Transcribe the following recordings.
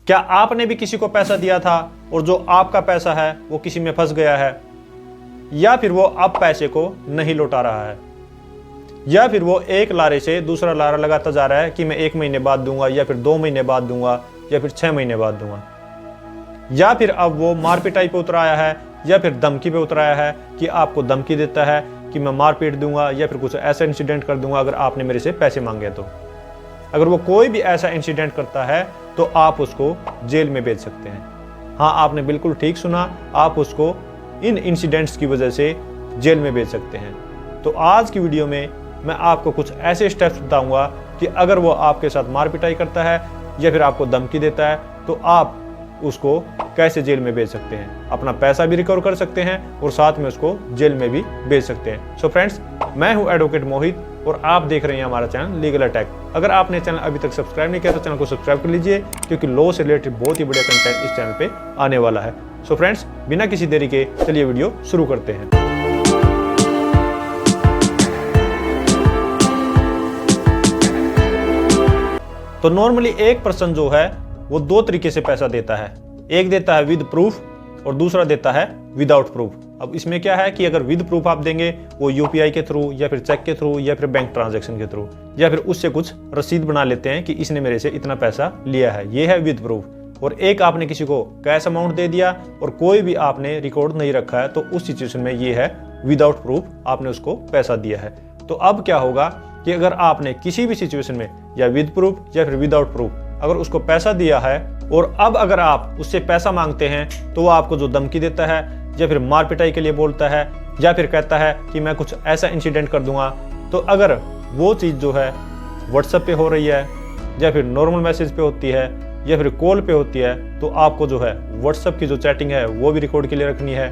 क्या आपने भी किसी को पैसा दिया था और जो आपका पैसा है वो किसी में फंस गया है, या फिर वो अब पैसे को नहीं लौटा रहा है, या फिर वो एक लारे से दूसरा लारा लगाता जा रहा है कि मैं 1 महीने बाद दूंगा, या फिर 2 महीने बाद दूंगा, या फिर 6 महीने बाद दूंगा, या फिर अब वो मार पिटाई पे उतर आया है, या फिर धमकी पे उतर आया है कि आपको धमकी देता है कि मैं मार पीट दूंगा या फिर कुछ ऐसा इंसिडेंट कर दूंगा अगर आपने मेरे से पैसे मांगे तो। अगर वो कोई भी ऐसा इंसिडेंट करता है तो आप उसको जेल में भेज सकते हैं। हाँ, आपने बिल्कुल ठीक सुना, आप उसको इन इंसिडेंट्स की वजह से जेल में भेज सकते हैं। तो आज की वीडियो में मैं आपको कुछ ऐसे स्टेप्स बताऊंगा कि अगर वो आपके साथ मार पिटाई करता है या फिर आपको धमकी देता है तो आप उसको कैसे जेल में भेज सकते हैं, अपना पैसा भी रिकवर कर सकते हैं और साथ में उसको जेल में भी भेज सकते हैं। सो फ्रेंड्स, मैं हूं एडवोकेट मोहित और आप देख रहे हैं हमारा चैनल लीगल अटैक। अगर आपने चैनल अभी तक सब्सक्राइब नहीं किया तो चैनल को सब्सक्राइब कर लीजिए, क्योंकि लॉ से रिलेटेड बहुत ही बढ़िया कंटेंट इस चैनल पे आने वाला है। सो फ्रेंड्स, बिना किसी देरी के चलिए वीडियो शुरू करते हैं। तो नॉर्मली एक पर्सन जो है वो 2 तरीके से पैसा देता है। एक देता है विद प्रूफ और दूसरा देता है विदाउट प्रूफ। अब इसमें क्या है कि अगर विद प्रूफ आप देंगे वो यूपीआई के थ्रू या फिर चेक के थ्रू या फिर बैंक ट्रांजैक्शन के थ्रू या फिर उससे कुछ रसीद बना लेते हैं कि इसने मेरे से इतना पैसा लिया है, ये है विद प्रूफ। और एक आपने किसी को कैश अमाउंट दे दिया और कोई भी आपने रिकॉर्ड नहीं रखा है, तो उस सिचुएशन में ये है विदाउट प्रूफ, आपने उसको पैसा दिया है। तो अब क्या होगा कि अगर आपने किसी भी सिचुएशन में या विद प्रूफ या फिर विदाउट प्रूफ अगर उसको पैसा दिया है और अब अगर आप उससे पैसा मांगते हैं तो वो आपको जो धमकी देता है या फिर मार पिटाई के लिए बोलता है या फिर कहता है कि मैं कुछ ऐसा इंसिडेंट कर दूंगा, तो अगर वो चीज़ जो है व्हाट्सएप पे हो रही है या फिर नॉर्मल मैसेज पे होती है या फिर कॉल पे होती है, तो आपको जो है व्हाट्सएप की जो चैटिंग है वो भी रिकॉर्ड के लिए रखनी है,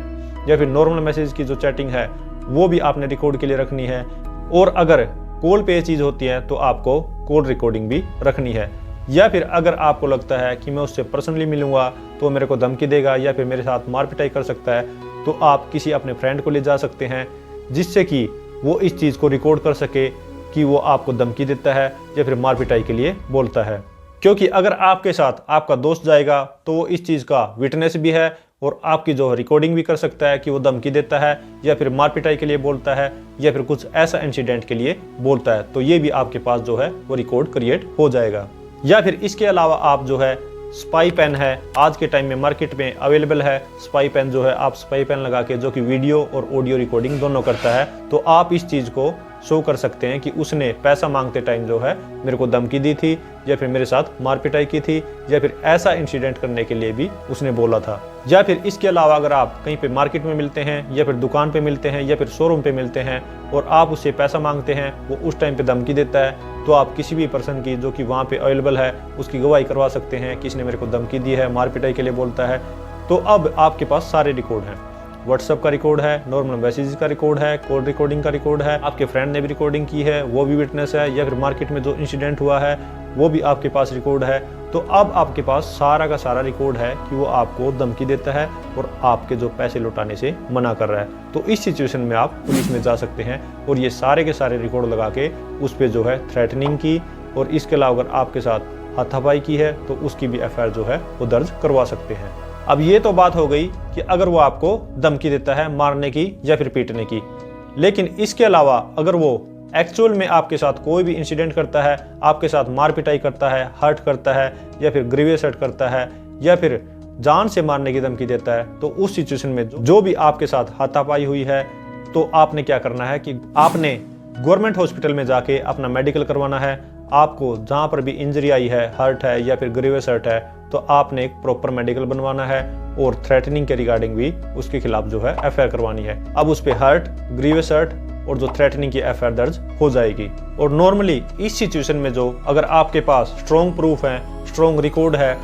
या फिर नॉर्मल मैसेज की जो चैटिंग है वो भी आपने रिकॉर्ड के लिए रखनी है। और अगर कॉल पे ये चीज़ होती है तो आपको कॉल रिकॉर्डिंग भी रखनी है। या फिर अगर आपको लगता है कि मैं उससे पर्सनली मिलूंगा तो मेरे को धमकी देगा या फिर मेरे साथ मार पिटाई कर सकता है, तो आप किसी अपने फ्रेंड को ले जा सकते हैं जिससे कि वो इस चीज़ को रिकॉर्ड कर सके कि वो आपको धमकी देता है या फिर मार पिटाई के लिए बोलता है। क्योंकि अगर आपके साथ आपका दोस्त जाएगा तो वो इस चीज़ का विटनेस भी है और आपकी जो रिकॉर्डिंग भी कर सकता है कि वो धमकी देता है या फिर मार पिटाई के लिए बोलता है या फिर कुछ ऐसा इंसिडेंट के लिए बोलता है, तो ये भी आपके पास जो है वो रिकॉर्ड क्रिएट हो जाएगा। या फिर इसके अलावा आप जो है स्पाई पेन है, आज के टाइम में मार्केट में अवेलेबल है स्पाई पेन, जो है आप स्पाई पेन लगा के जो कि वीडियो और ऑडियो रिकॉर्डिंग दोनों करता है, तो आप इस चीज़ को शो कर सकते हैं कि उसने पैसा मांगते टाइम जो है मेरे को धमकी दी थी या फिर मेरे साथ मार पिटाई की थी या फिर ऐसा इंसिडेंट करने के लिए भी उसने बोला था। या फिर इसके अलावा अगर आप कहीं पे मार्केट में मिलते हैं या फिर दुकान पे मिलते हैं या फिर शोरूम पे मिलते हैं और आप उससे पैसा मांगते हैं, वो उस टाइम पे धमकी देता है, तो आप किसी भी पर्सन की जो कि वहाँ पे अवेलेबल है उसकी गवाही करवा सकते हैं कि इसने मेरे को धमकी दी है, मार पिटाई के लिए बोलता है। तो अब आपके पास सारे रिकॉर्ड हैं, व्हाट्सएप का रिकॉर्ड है, नॉर्मल मैसेज का रिकॉर्ड है, कॉल रिकॉर्डिंग का रिकॉर्ड है, आपके फ्रेंड ने भी रिकॉर्डिंग की है वो भी विटनेस है, या फिर मार्केट में जो इंसिडेंट हुआ है वो भी आपके पास रिकॉर्ड है। तो अब आपके पास सारा का सारा रिकॉर्ड है कि वो आपको धमकी देता है और आपके जो पैसे लौटाने से मना कर रहा है। तो इस सिचुएशन में आप पुलिस में जा सकते हैं और ये सारे के सारे रिकॉर्ड लगा के उस पर जो है थ्रेटनिंग की, और इसके अलावा अगर आपके साथ हाथापाई की है तो उसकी भी एफआईआर जो है वो दर्ज करवा सकते हैं। अब ये तो बात हो गई कि अगर वो आपको धमकी देता है मारने की या फिर पीटने की, लेकिन इसके अलावा अगर वो एक्चुअल में आपके साथ कोई भी इंसिडेंट करता है, आपके साथ मार पिटाई करता है, हर्ट करता है या फिर ग्रीवियस हर्ट करता है या फिर जान से मारने की धमकी देता है, तो उस सिचुएशन में जो भी आपके साथ हाथापाई हुई है तो आपने क्या करना है कि आपने गवर्नमेंट हॉस्पिटल में जाके अपना मेडिकल करवाना है। आपको जहाँ पर भी इंजरी आई है, हर्ट है या फिर ग्रीवियस हर्ट है, तो आपने एक प्रॉपर मेडिकल बनवाना है और थ्रेटनिंग के रिगार्डिंग भी उसके खिलाफ जो है एफआईआर करवानी है। अब उस पर हर्ट, ग्रीवियस हर्ट और जो थ्रेटनिंग की एफआईआर दर्ज हो जाएगी। और नॉर्मली इस सिचुएशन में जो अगर आपके पास स्ट्रॉन्ग प्रूफ है, स्ट्रॉन्ग रिकॉर्ड है,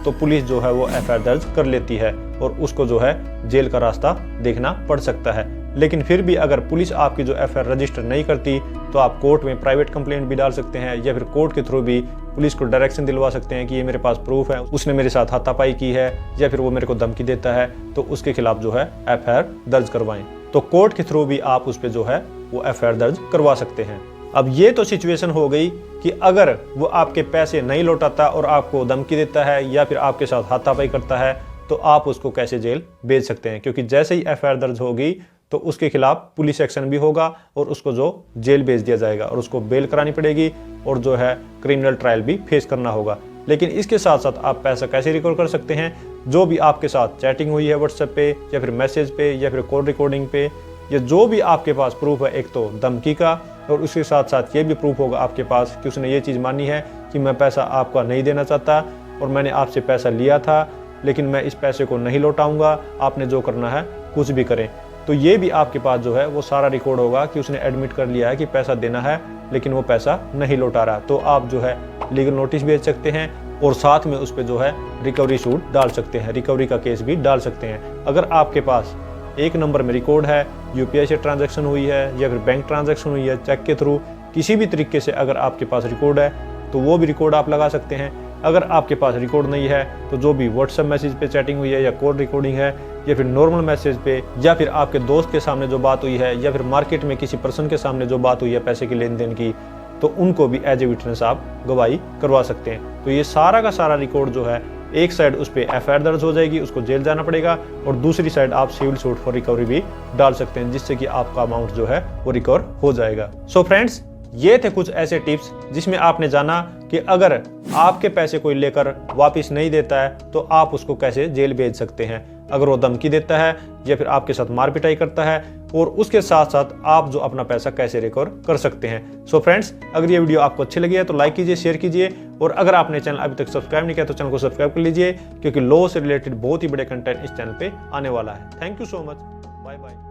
तो पुलिस जो है वो एफआईआर दर्ज कर लेती है और उसको जो है जेल का रास्ता देखना पड़ सकता है। लेकिन फिर भी अगर पुलिस आपकी जो एफआईआर रजिस्टर नहीं करती तो आप कोर्ट में प्राइवेट कंप्लेंट भी डाल सकते हैं या फिर कोर्ट के थ्रू भी पुलिस को डायरेक्शन दिलवा सकते हैं कि ये मेरे पास प्रूफ है, उसने मेरे साथ हाथापाई की है या फिर वो मेरे को धमकी देता है, तो उसके खिलाफ जो है एफआईआर दर्ज करवाएं। तो कोर्ट के थ्रू भी आप उस पर जो है वो एफआईआर दर्ज करवा सकते हैं। अब ये तो सिचुएशन हो गई कि अगर वो आपके पैसे नहीं लौटाता और आपको धमकी देता है या फिर आपके साथ हाथापाई करता है, तो आप उसको कैसे जेल भेज सकते हैं, क्योंकि जैसे ही एफआईआर दर्ज होगी तो उसके खिलाफ पुलिस एक्शन भी होगा और उसको जो जेल भेज दिया जाएगा और उसको बेल करानी पड़ेगी और जो है क्रिमिनल ट्रायल भी फेस करना होगा। लेकिन इसके साथ साथ आप पैसा कैसे रिकवर कर सकते हैं, जो भी आपके साथ चैटिंग हुई है व्हाट्सएप पे या फिर मैसेज पे या फिर कॉल रिकॉर्डिंग पे, या जो भी आपके पास प्रूफ है, एक तो धमकी का और उसके साथ साथ ये भी प्रूफ होगा आपके पास कि उसने ये चीज़ मानी है कि मैं पैसा आपका नहीं देना चाहता और मैंने आपसे पैसा लिया था लेकिन मैं इस पैसे को नहीं लौटाऊंगा, आपने जो करना है कुछ भी करें। तो ये भी आपके पास जो है वो सारा रिकॉर्ड होगा कि उसने एडमिट कर लिया है कि पैसा देना है लेकिन वो पैसा नहीं लौटा रहा। तो आप जो है लीगल नोटिस भेज सकते हैं और साथ में उस पर जो है रिकवरी सूट डाल सकते हैं, रिकवरी का केस भी डाल सकते हैं। अगर आपके पास एक नंबर में रिकॉर्ड है, यूपीआई से ट्रांजैक्शन हुई है या फिर बैंक ट्रांजैक्शन हुई है, चेक के थ्रू किसी भी तरीके से अगर आपके पास रिकॉर्ड है तो वो भी रिकॉर्ड आप लगा सकते हैं। अगर आपके पास रिकॉर्ड नहीं है तो जो भी व्हाट्सएप मैसेज पे चैटिंग हुई है या कॉल रिकॉर्डिंग है या फिर नॉर्मल मैसेज पे या फिर आपके दोस्त के सामने जो बात हुई है या फिर मार्केट में किसी पर्सन के सामने जो बात हुई है पैसे के लेन देन की, तो उनको भी एज ए विटनेस आप गवाही करवा सकते हैं। तो ये सारा का सारा रिकॉर्ड जो है, एक साइड उस पर एफआईआर दर्ज हो जाएगी, उसको जेल जाना पड़ेगा और दूसरी साइड आप सिविल सूट फॉर रिकवरी भी डाल सकते हैं जिससे कि आपका अमाउंट जो है वो रिकवर हो जाएगा। सो फ्रेंड्स, ये थे कुछ ऐसे टिप्स जिसमें आपने जाना कि अगर आपके पैसे कोई लेकर वापस नहीं देता है तो आप उसको कैसे जेल भेज सकते हैं, अगर वो धमकी देता है या फिर आपके साथ मार पिटाई करता है, और उसके साथ साथ आप जो अपना पैसा कैसे रिकवर कर सकते हैं। सो फ्रेंड्स, अगर ये वीडियो आपको अच्छी लगी है तो लाइक कीजिए, शेयर कीजिए और अगर आपने चैनल अभी तक सब्सक्राइब नहीं किया तो चैनल को सब्सक्राइब कर लीजिए क्योंकि लॉ से रिलेटेड बहुत ही बड़े कंटेंट इस चैनल पे आने वाला है। Thank you so much, bye bye.